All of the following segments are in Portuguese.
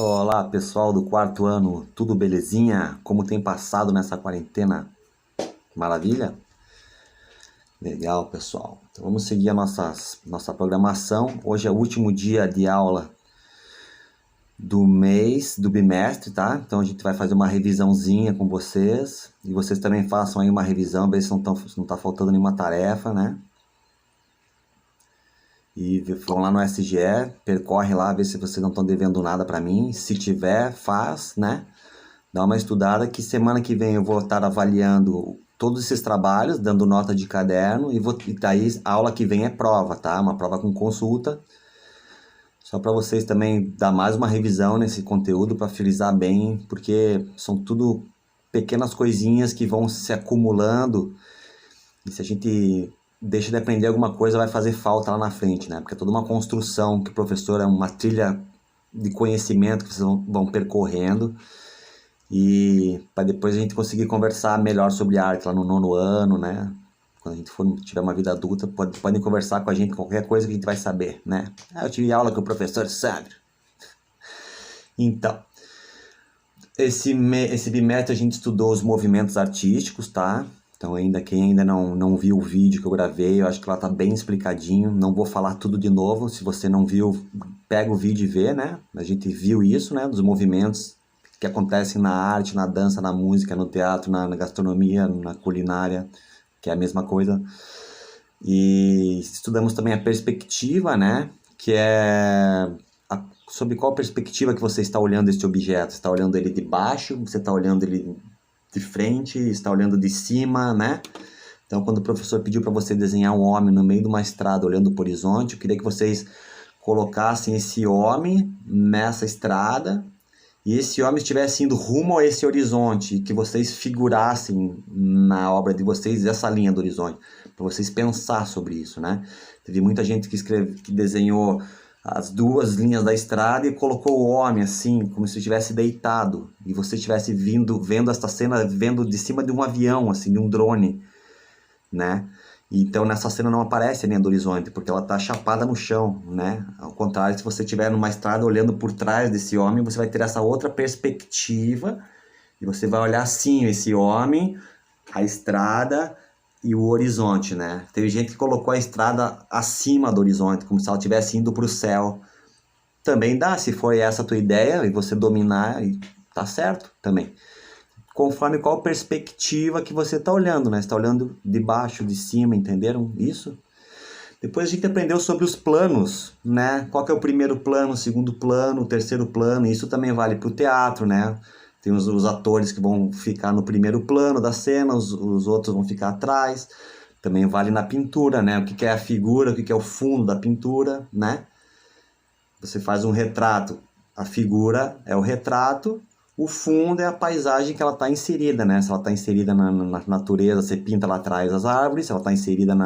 Olá, pessoal do quarto ano, tudo belezinha? Como tem passado nessa quarentena? Maravilha? Legal, pessoal. Então vamos seguir a nossa programação. Hoje é o último dia de aula do mês, do bimestre, tá? Então a gente vai fazer uma revisãozinha com vocês. E vocês também façam aí uma revisão, ver se não tá faltando nenhuma tarefa, né? E vão lá no SGE, percorre lá, vê se vocês não estão devendo nada para mim. Se tiver, faz, né? Dá uma estudada que semana que vem eu vou estar avaliando todos esses trabalhos, dando nota de caderno, e daí a aula que vem é prova, tá? Uma prova com consulta. Só para vocês também dar mais uma revisão nesse conteúdo para frisar bem, porque são tudo pequenas coisinhas que vão se acumulando. E se a gente deixa de aprender alguma coisa, vai fazer falta lá na frente, né? Porque é toda uma construção que o professor é uma trilha de conhecimento que vocês vão percorrendo. E para depois a gente conseguir conversar melhor sobre arte lá no nono ano, né? Quando a gente tiver uma vida adulta, podem conversar com a gente qualquer coisa que a gente vai saber, né? Eu tive aula com o professor Sandro. Então, esse bimestre a gente estudou os movimentos artísticos, tá? Então quem ainda não viu o vídeo que eu gravei, eu acho que lá tá bem explicadinho. Não vou falar tudo de novo. Se você não viu, pega o vídeo e vê, né? A gente viu isso, né? Dos movimentos que acontecem na arte, na dança, na música, no teatro, na gastronomia, na culinária, que é a mesma coisa. E estudamos também a perspectiva, né? Que é sobre qual perspectiva que você está olhando este objeto. Você está olhando ele de baixo, você está olhando ele de frente, está olhando de cima, né? Então, quando o professor pediu para você desenhar um homem no meio de uma estrada olhando para o horizonte, eu queria que vocês colocassem esse homem nessa estrada e esse homem estivesse indo rumo a esse horizonte, e que vocês figurassem na obra de vocês essa linha do horizonte, para vocês pensar sobre isso, né? Teve muita gente que desenhou as duas linhas da estrada e colocou o homem assim, como se estivesse deitado, e você estivesse vendo esta cena, vendo de cima de um avião, assim, de um drone, né? Então nessa cena não aparece a linha do horizonte, porque ela está chapada no chão, né? Ao contrário, se você estiver numa estrada olhando por trás desse homem, você vai ter essa outra perspectiva, e você vai olhar assim, esse homem, a estrada e o horizonte, né? Teve gente que colocou a estrada acima do horizonte, como se ela estivesse indo para o céu. Também dá, se for essa a tua ideia, e você dominar, tá certo também. Conforme qual perspectiva que você está olhando, né? Você está olhando de baixo, de cima, entenderam isso? Depois a gente aprendeu sobre os planos, né? Qual que é o primeiro plano, o segundo plano, o terceiro plano, isso também vale para o teatro, né? Tem os atores que vão ficar no primeiro plano da cena, os outros vão ficar atrás. Também vale na pintura, né? O que é a figura, o que é o fundo da pintura, né? Você faz um retrato, a figura é o retrato, o fundo é a paisagem que ela está inserida, né? Se ela está inserida na natureza, você pinta lá atrás as árvores. Se ela está inserida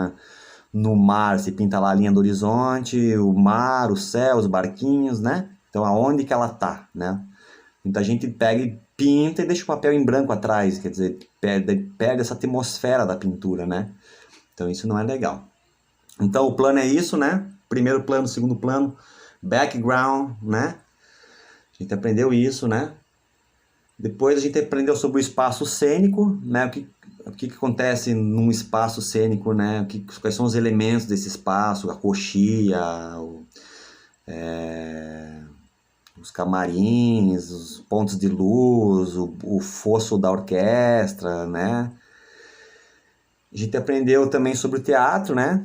no mar, você pinta lá a linha do horizonte, o mar, o céu, os barquinhos, né? Então, aonde que ela está, né? Muita gente pega e pinta e deixa o papel em branco atrás, quer dizer, perde essa atmosfera da pintura, né? Então, isso não é legal. Então, o plano é isso, né? Primeiro plano, segundo plano, background, né? A gente aprendeu isso, né? Depois a gente aprendeu sobre o espaço cênico, né? O que acontece num espaço cênico, né? Quais são os elementos desse espaço, a coxia, os camarins, os pontos de luz, o fosso da orquestra, né? A gente aprendeu também sobre o teatro, né?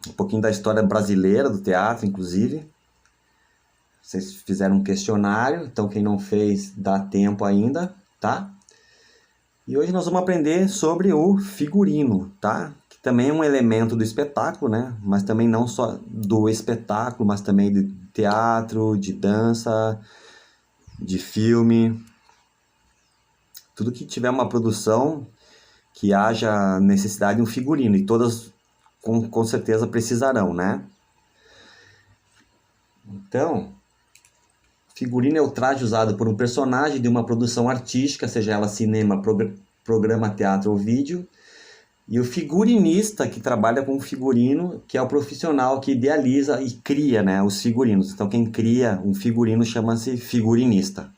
Um pouquinho da história brasileira do teatro, inclusive. Vocês fizeram um questionário, então quem não fez, dá tempo ainda, tá? E hoje nós vamos aprender sobre o figurino, tá? Que também é um elemento do espetáculo, né? Mas também não só do espetáculo, mas também de teatro, de dança, de filme. Tudo que tiver uma produção que haja necessidade de um figurino, e todas com certeza precisarão, né? Então, figurino é o traje usado por um personagem de uma produção artística, seja ela cinema, programa, teatro ou vídeo. E o figurinista que trabalha com figurino, que é o profissional que idealiza e cria, né, os figurinos. Então quem cria um figurino chama-se figurinista.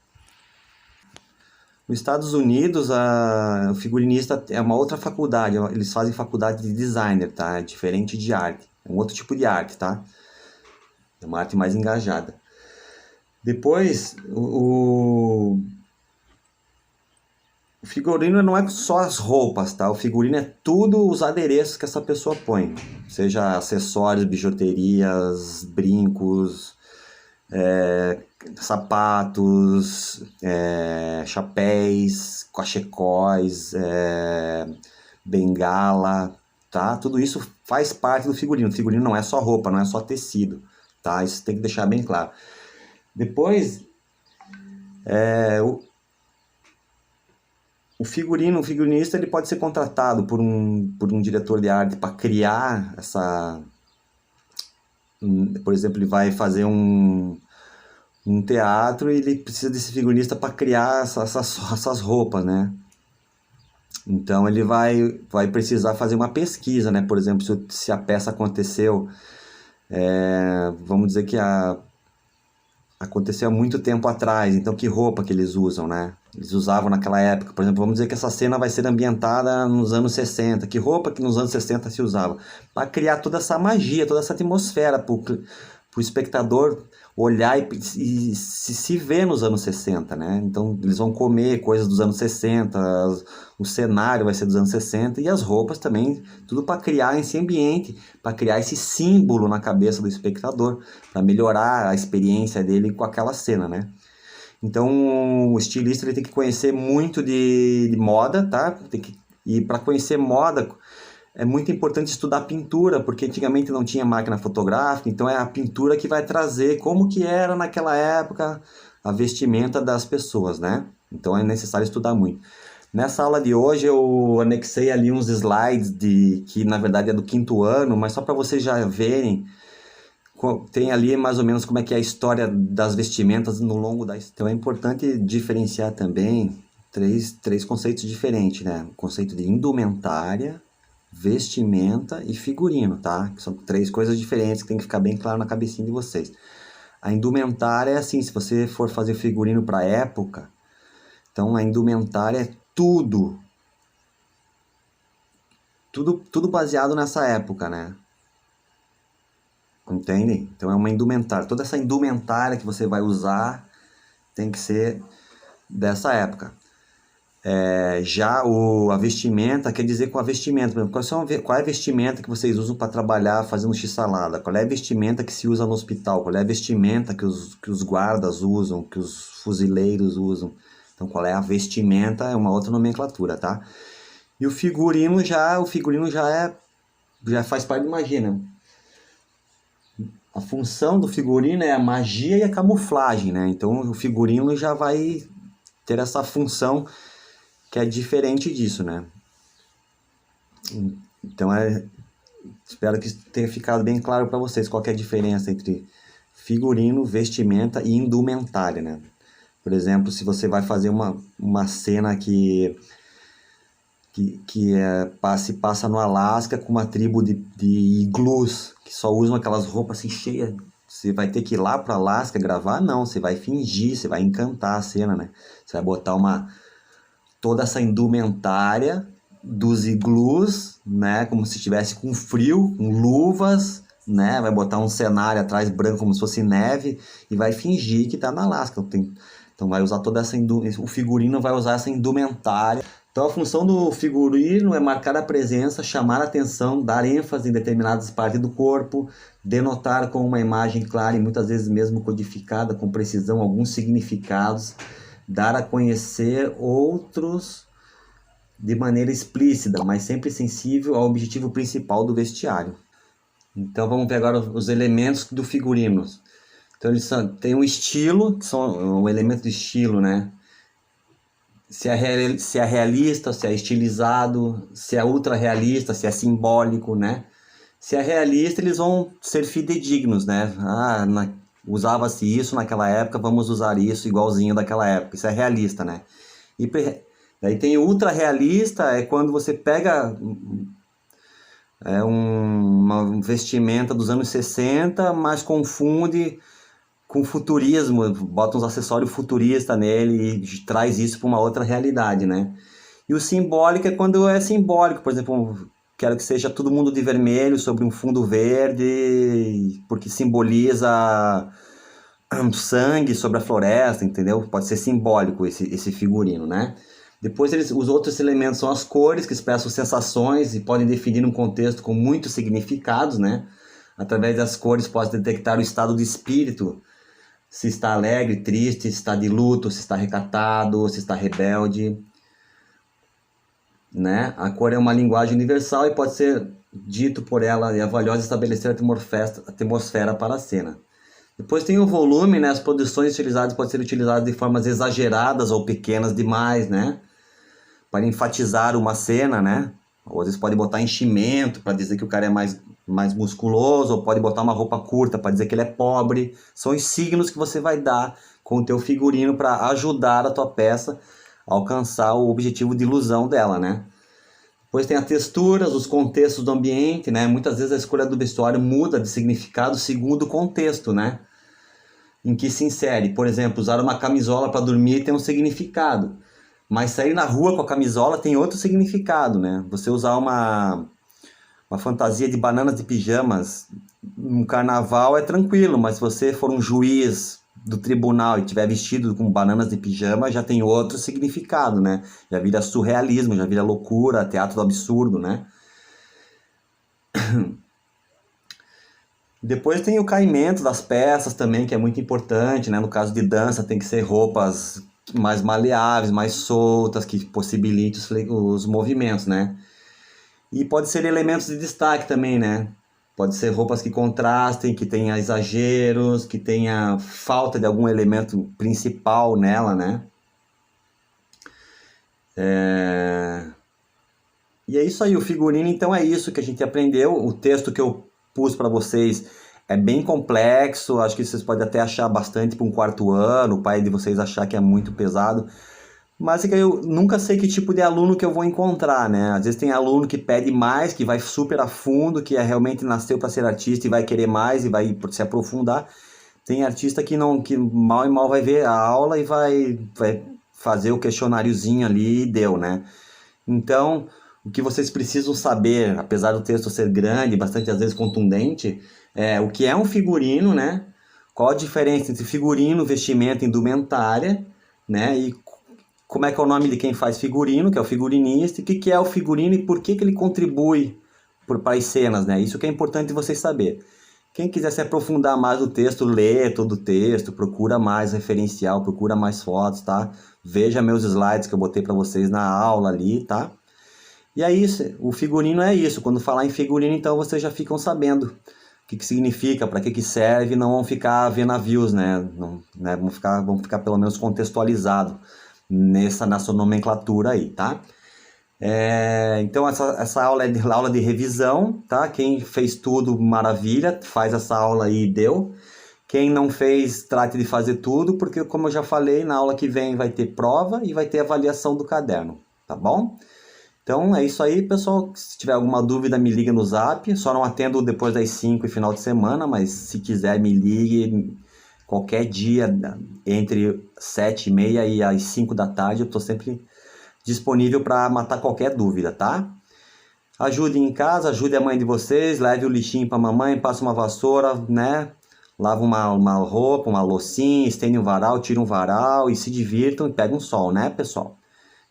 Nos Estados Unidos, o figurinista é uma outra faculdade, eles fazem faculdade de designer, tá? É diferente de arte, é um outro tipo de arte, tá? É uma arte mais engajada. Depois, o figurino não é só as roupas, tá? O figurino é tudo os adereços que essa pessoa põe, seja acessórios, bijuterias, brincos, sapatos, chapéus, cachecóis, bengala, tá? Tudo isso faz parte do figurino. O figurino não é só roupa, não é só tecido, tá? Isso tem que deixar bem claro. Depois, o figurinista, ele pode ser contratado por um diretor de arte para criar por exemplo, ele vai fazer um teatro e ele precisa desse figurinista para criar essas roupas, né? Então ele vai precisar fazer uma pesquisa, né? Por exemplo, se a peça aconteceu, vamos dizer que aconteceu há muito tempo atrás, então que roupa que eles usam, né? Eles usavam naquela época, por exemplo, vamos dizer que essa cena vai ser ambientada nos anos 60, que roupa que nos anos 60 se usava? Para criar toda essa magia, toda essa atmosfera para o espectador olhar e se ver nos anos 60, né? Então eles vão comer coisas dos anos 60, o cenário vai ser dos anos 60 e as roupas também, tudo para criar esse ambiente, para criar esse símbolo na cabeça do espectador, para melhorar a experiência dele com aquela cena, né? Então o estilista ele tem que conhecer muito de moda, tá? E para conhecer moda é muito importante estudar pintura, porque antigamente não tinha máquina fotográfica, então é a pintura que vai trazer como que era naquela época a vestimenta das pessoas, né? Então é necessário estudar muito. Nessa aula de hoje eu anexei ali uns slides que na verdade é do 5º ano, mas só para vocês já verem, tem ali mais ou menos como é que é a história das vestimentas no longo da história. Então é importante diferenciar também três conceitos diferentes, né? O conceito de indumentária, vestimenta e figurino, tá? Que são 3 coisas diferentes que tem que ficar bem claro na cabecinha de vocês. A indumentária é assim, se você for fazer figurino para época, então a indumentária é tudo baseado nessa época, né? Entendem? Então é uma indumentária. Toda essa indumentária que você vai usar tem que ser dessa época. Já a vestimenta, quer dizer com a vestimenta, por exemplo, qual é a vestimenta que vocês usam para trabalhar fazendo x-salada? Qual é a vestimenta que se usa no hospital? Qual é a vestimenta que os guardas usam, que os fuzileiros usam? Então qual é a vestimenta é uma outra nomenclatura, tá? E o figurino já faz parte de magia, né? A função do figurino é a magia e a camuflagem, né? Então o figurino já vai ter essa função que é diferente disso, né? Então espero que tenha ficado bem claro para vocês qual que é a diferença entre figurino, vestimenta e indumentária, né? Por exemplo, se você vai fazer uma cena que se passa no Alasca com uma tribo de iglus, que só usam aquelas roupas assim cheias, você vai ter que ir lá para o Alasca gravar? Não, você vai fingir, você vai encantar a cena, né? Você vai botar toda essa indumentária dos iglus, né? Como se estivesse com frio, com luvas, né? Vai botar um cenário atrás branco como se fosse neve e vai fingir que está na Alasca. Então vai usar toda essa o figurino vai usar essa indumentária. Então a função do figurino é marcar a presença, chamar a atenção, dar ênfase em determinadas partes do corpo, denotar com uma imagem clara e muitas vezes mesmo codificada com precisão alguns significados, dar a conhecer outros de maneira explícita, mas sempre sensível ao objetivo principal do vestiário. Então vamos ver agora os elementos do figurino. Então eles tem um estilo, que são o elemento de estilo, né? Se é realista, se é estilizado, se é ultra realista, se é simbólico, né? Se é realista, eles vão ser fidedignos, né? Usava-se isso naquela época, vamos usar isso igualzinho daquela época. Isso é realista, né? Daí tem o ultra realista, é quando você pega É uma vestimenta dos anos 60, mas confunde com futurismo, bota uns acessórios futuristas nele e traz isso para uma outra realidade, né? E o simbólico é quando é simbólico, por exemplo, quero que seja todo mundo de vermelho sobre um fundo verde, porque simboliza sangue sobre a floresta, entendeu? Pode ser simbólico esse figurino, né? Depois os outros elementos são as cores, que expressam sensações e podem definir um contexto com muitos significados, né? Através das cores pode detectar o estado de espírito, se está alegre, triste, se está de luto, se está recatado, se está rebelde, né? A cor é uma linguagem universal e pode ser dito por ela e é valiosa estabelecer a atmosfera para a cena. Depois tem o volume, né? As produções utilizadas podem ser utilizadas de formas exageradas ou pequenas demais, né? Para enfatizar uma cena, né? Ou às vezes pode botar enchimento para dizer que o cara é mais musculoso, ou pode botar uma roupa curta para dizer que ele é pobre. São os signos que você vai dar com o teu figurino para ajudar a tua peça a alcançar o objetivo de ilusão dela, né? Depois tem as texturas, os contextos do ambiente, né? Muitas vezes a escolha do vestuário muda de significado segundo o contexto, né? Em que se insere. Por exemplo, usar uma camisola para dormir tem um significado. Mas sair na rua com a camisola tem outro significado, né? Você usar uma fantasia de bananas de pijamas no carnaval é tranquilo, mas se você for um juiz do tribunal e tiver vestido com bananas de pijama, já tem outro significado, né? Já vira surrealismo, já vira loucura, teatro do absurdo, né? Depois tem o caimento das peças também, que é muito importante, né? No caso de dança, tem que ser roupas mais maleáveis, mais soltas, que possibilitem os movimentos, né? E pode ser elementos de destaque também, né? Pode ser roupas que contrastem, que tenha exageros, que tenha falta de algum elemento principal nela, né? E é isso aí, o figurino então é isso que a gente aprendeu. O texto que eu pus para vocês é bem complexo, acho que vocês podem até achar bastante para um quarto ano, o pai de vocês achar que é muito pesado. Mas é que eu nunca sei que tipo de aluno que eu vou encontrar, né? Às vezes tem aluno que pede mais, que vai super a fundo, que realmente nasceu para ser artista e vai querer mais e vai se aprofundar. Tem artista que não, que mal e mal vai ver a aula e vai fazer o questionáriozinho ali e deu, né? Então, o que vocês precisam saber, apesar do texto ser grande, bastante às vezes contundente, é o que é um figurino, né? Qual a diferença entre figurino, vestimenta, indumentária, né? E como é que é o nome de quem faz figurino, que é o figurinista, e o que é o figurino e por que ele contribui para as cenas, né? Isso que é importante vocês saber. Quem quiser se aprofundar mais no texto, lê todo o texto, procura mais referencial, procura mais fotos, tá? Veja meus slides que eu botei para vocês na aula ali, tá? E é isso, o figurino é isso. Quando falar em figurino, então vocês já ficam sabendo o que significa, para que serve, não vão ficar vendo navios, né? Não, né? Vão ficar pelo menos contextualizados nessa nomenclatura aí, tá? Então essa aula é aula de revisão, tá? Quem fez tudo, maravilha, faz essa aula aí e deu. Quem não fez, trate de fazer tudo, porque como eu já falei, na aula que vem vai ter prova e vai ter avaliação do caderno, tá bom? Então é isso aí, pessoal. Se tiver alguma dúvida, me liga no Zap. Só não atendo depois das 5 e final de semana, mas se quiser me ligue qualquer dia entre 7h30 e as 5 da tarde. Eu estou sempre disponível para matar qualquer dúvida, tá? Ajude em casa, ajude a mãe de vocês, leve o lixinho para a mamãe, passa uma vassoura, né? Lava uma roupa, uma loucinha, estende um varal, tira um varal e se divirtam e pega um sol, né, pessoal?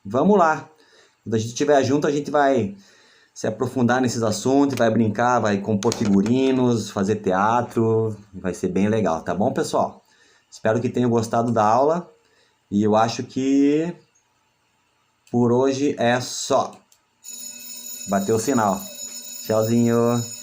Vamos lá! Quando a gente estiver junto, a gente vai se aprofundar nesses assuntos, vai brincar, vai compor figurinos, fazer teatro, vai ser bem legal, tá bom, pessoal? Espero que tenham gostado da aula e eu acho que por hoje é só. Bateu o sinal. Tchauzinho.